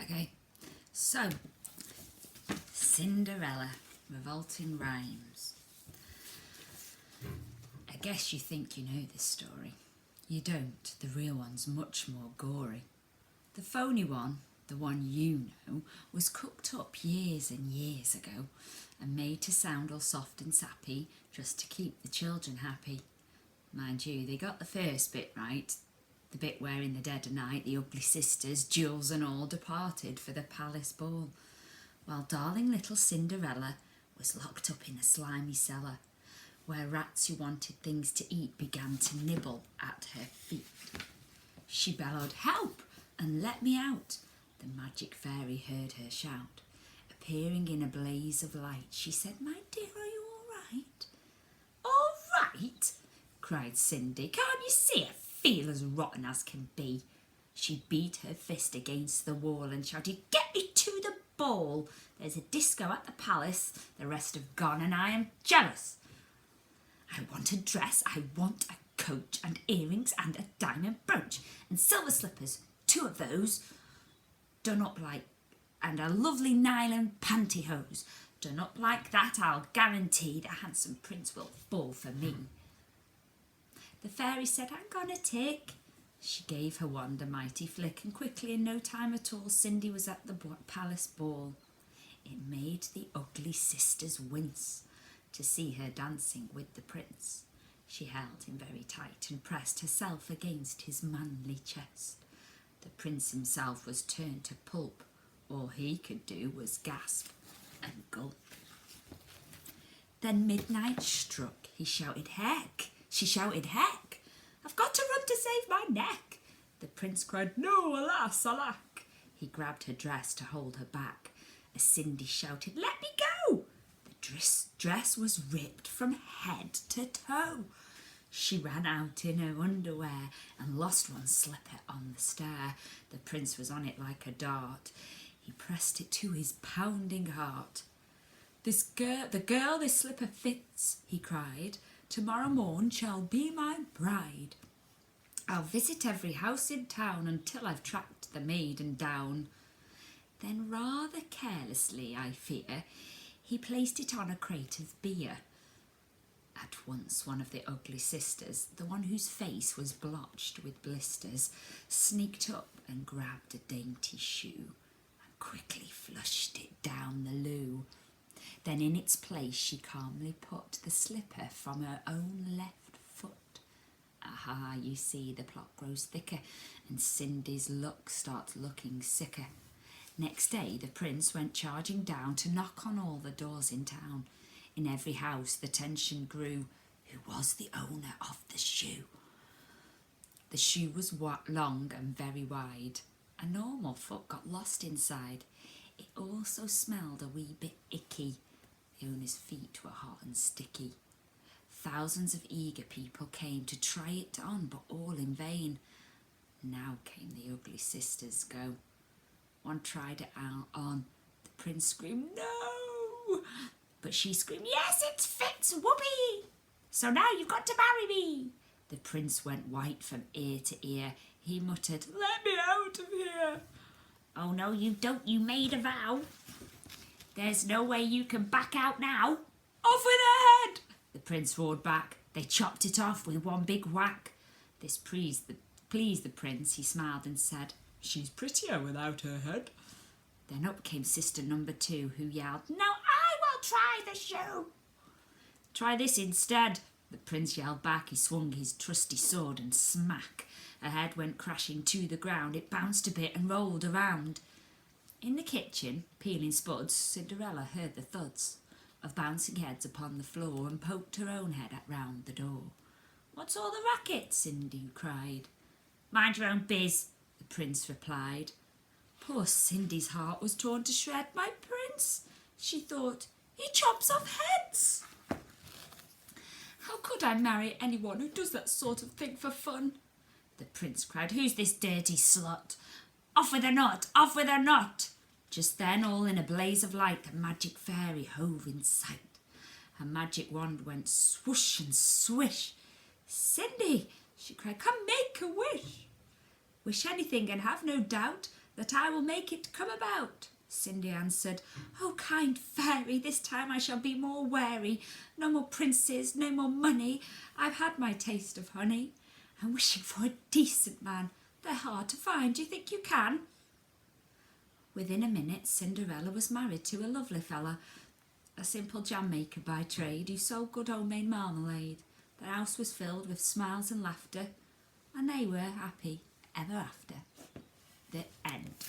Okay, so Cinderella, Revolting Rhymes. I guess you think you know this story. You don't, the real one's much more gory. The phony one, the one you know, was cooked up years and years ago and made to sound all soft and sappy just to keep the children happy. Mind you, they got the first bit right, the bit where in the dead of night the ugly sisters, Jules and all, departed for the palace ball, while darling little Cinderella was locked up in a slimy cellar, where rats who wanted things to eat began to nibble at her feet. She bellowed, "Help! And let me out!" The magic fairy heard her shout. Appearing in a blaze of light, she said, "My dear, are you all right?" "All right?" cried Cindy. "Can't you see I feel as rotten as can be?" She beat her fist against the wall and shouted, "Get me to the ball! There's a disco at the palace, the rest have gone and I am jealous. I want a dress, I want a coat and earrings and a diamond brooch and silver slippers, 2 of those, done up like, and a lovely nylon pantyhose. Done up like that, I'll guarantee the handsome prince will fall for me." The fairy said, "I'm gonna take." She gave her wand a mighty flick, and quickly, in no time at all, Cindy was at the palace ball. It made the ugly sisters wince to see her dancing with the prince. She held him very tight and pressed herself against his manly chest. The prince himself was turned to pulp. All he could do was gasp and gulp. Then midnight struck. He shouted, "Heck!" She shouted, "Heck! I've got to run to save my neck." The prince cried, "No, alas, alack!" He grabbed her dress to hold her back. As Cindy shouted, "Let me go!" The dress was ripped from head to toe. She ran out in her underwear and lost one slipper on the stair. The prince was on it like a dart. He pressed it to his pounding heart. The girl this slipper fits," he cried. "Tomorrow morn shall be my bride. I'll visit every house in town until I've tracked the maiden down." Then rather carelessly, I fear, he placed it on a crate of beer. At once one of the ugly sisters, the one whose face was blotched with blisters, sneaked up and grabbed a dainty shoe and quickly flushed it down the loo. Then in its place she calmly put the slipper from her own left foot. Aha, you see, the plot grows thicker and Cindy's luck starts looking sicker. Next day the prince went charging down to knock on all the doors in town. In every house the tension grew. Who was the owner of the shoe? The shoe was long and very wide. A normal foot got lost inside. It also smelled a wee bit icky. The owner's feet were hot and sticky. Thousands of eager people came to try it on, but all in vain. Now came the ugly sisters' go. One tried it out on. The prince screamed, "No!" But she screamed, "Yes, it fits, whoopee! So now you've got to marry me." The prince went white from ear to ear. He muttered, "Let me out of here." "Oh, no, you don't. You made a vow. There's no way you can back out now." "Off with her head!" the prince roared back. They chopped it off with one big whack. This pleased the prince. He smiled and said, "She's prettier without her head." Then up came sister number 2, who yelled, "Now I will try the shoe." "Try this instead," the prince yelled back. He swung his trusty sword and smack. Her head went crashing to the ground. It bounced a bit and rolled around. In the kitchen, peeling spuds, Cinderella heard the thuds of bouncing heads upon the floor and poked her own head round the door. "What's all the racket?" Cindy cried. "Mind your own biz," the prince replied. Poor Cindy's heart was torn to shred. "My prince," she thought, "he chops off heads. How could I marry anyone who does that sort of thing for fun?" The prince cried, "Who's this dirty slut? Off with her nut! Off with her nut!" Just then, all in a blaze of light, the magic fairy hove in sight. Her magic wand went swoosh and swish. "Cindy," she cried, "come make a wish. Wish anything and have no doubt that I will make it come about. Cindy answered, "Oh, kind fairy, this time I shall be more wary. No more princes, no more money. I've had my taste of honey. I'm wishing for a decent man. They're hard to find. Do you think you can?" Within a minute, Cinderella was married to a lovely fella, a simple jam maker by trade, who sold good homemade marmalade. Their house was filled with smiles and laughter, and they were happy ever after. The end.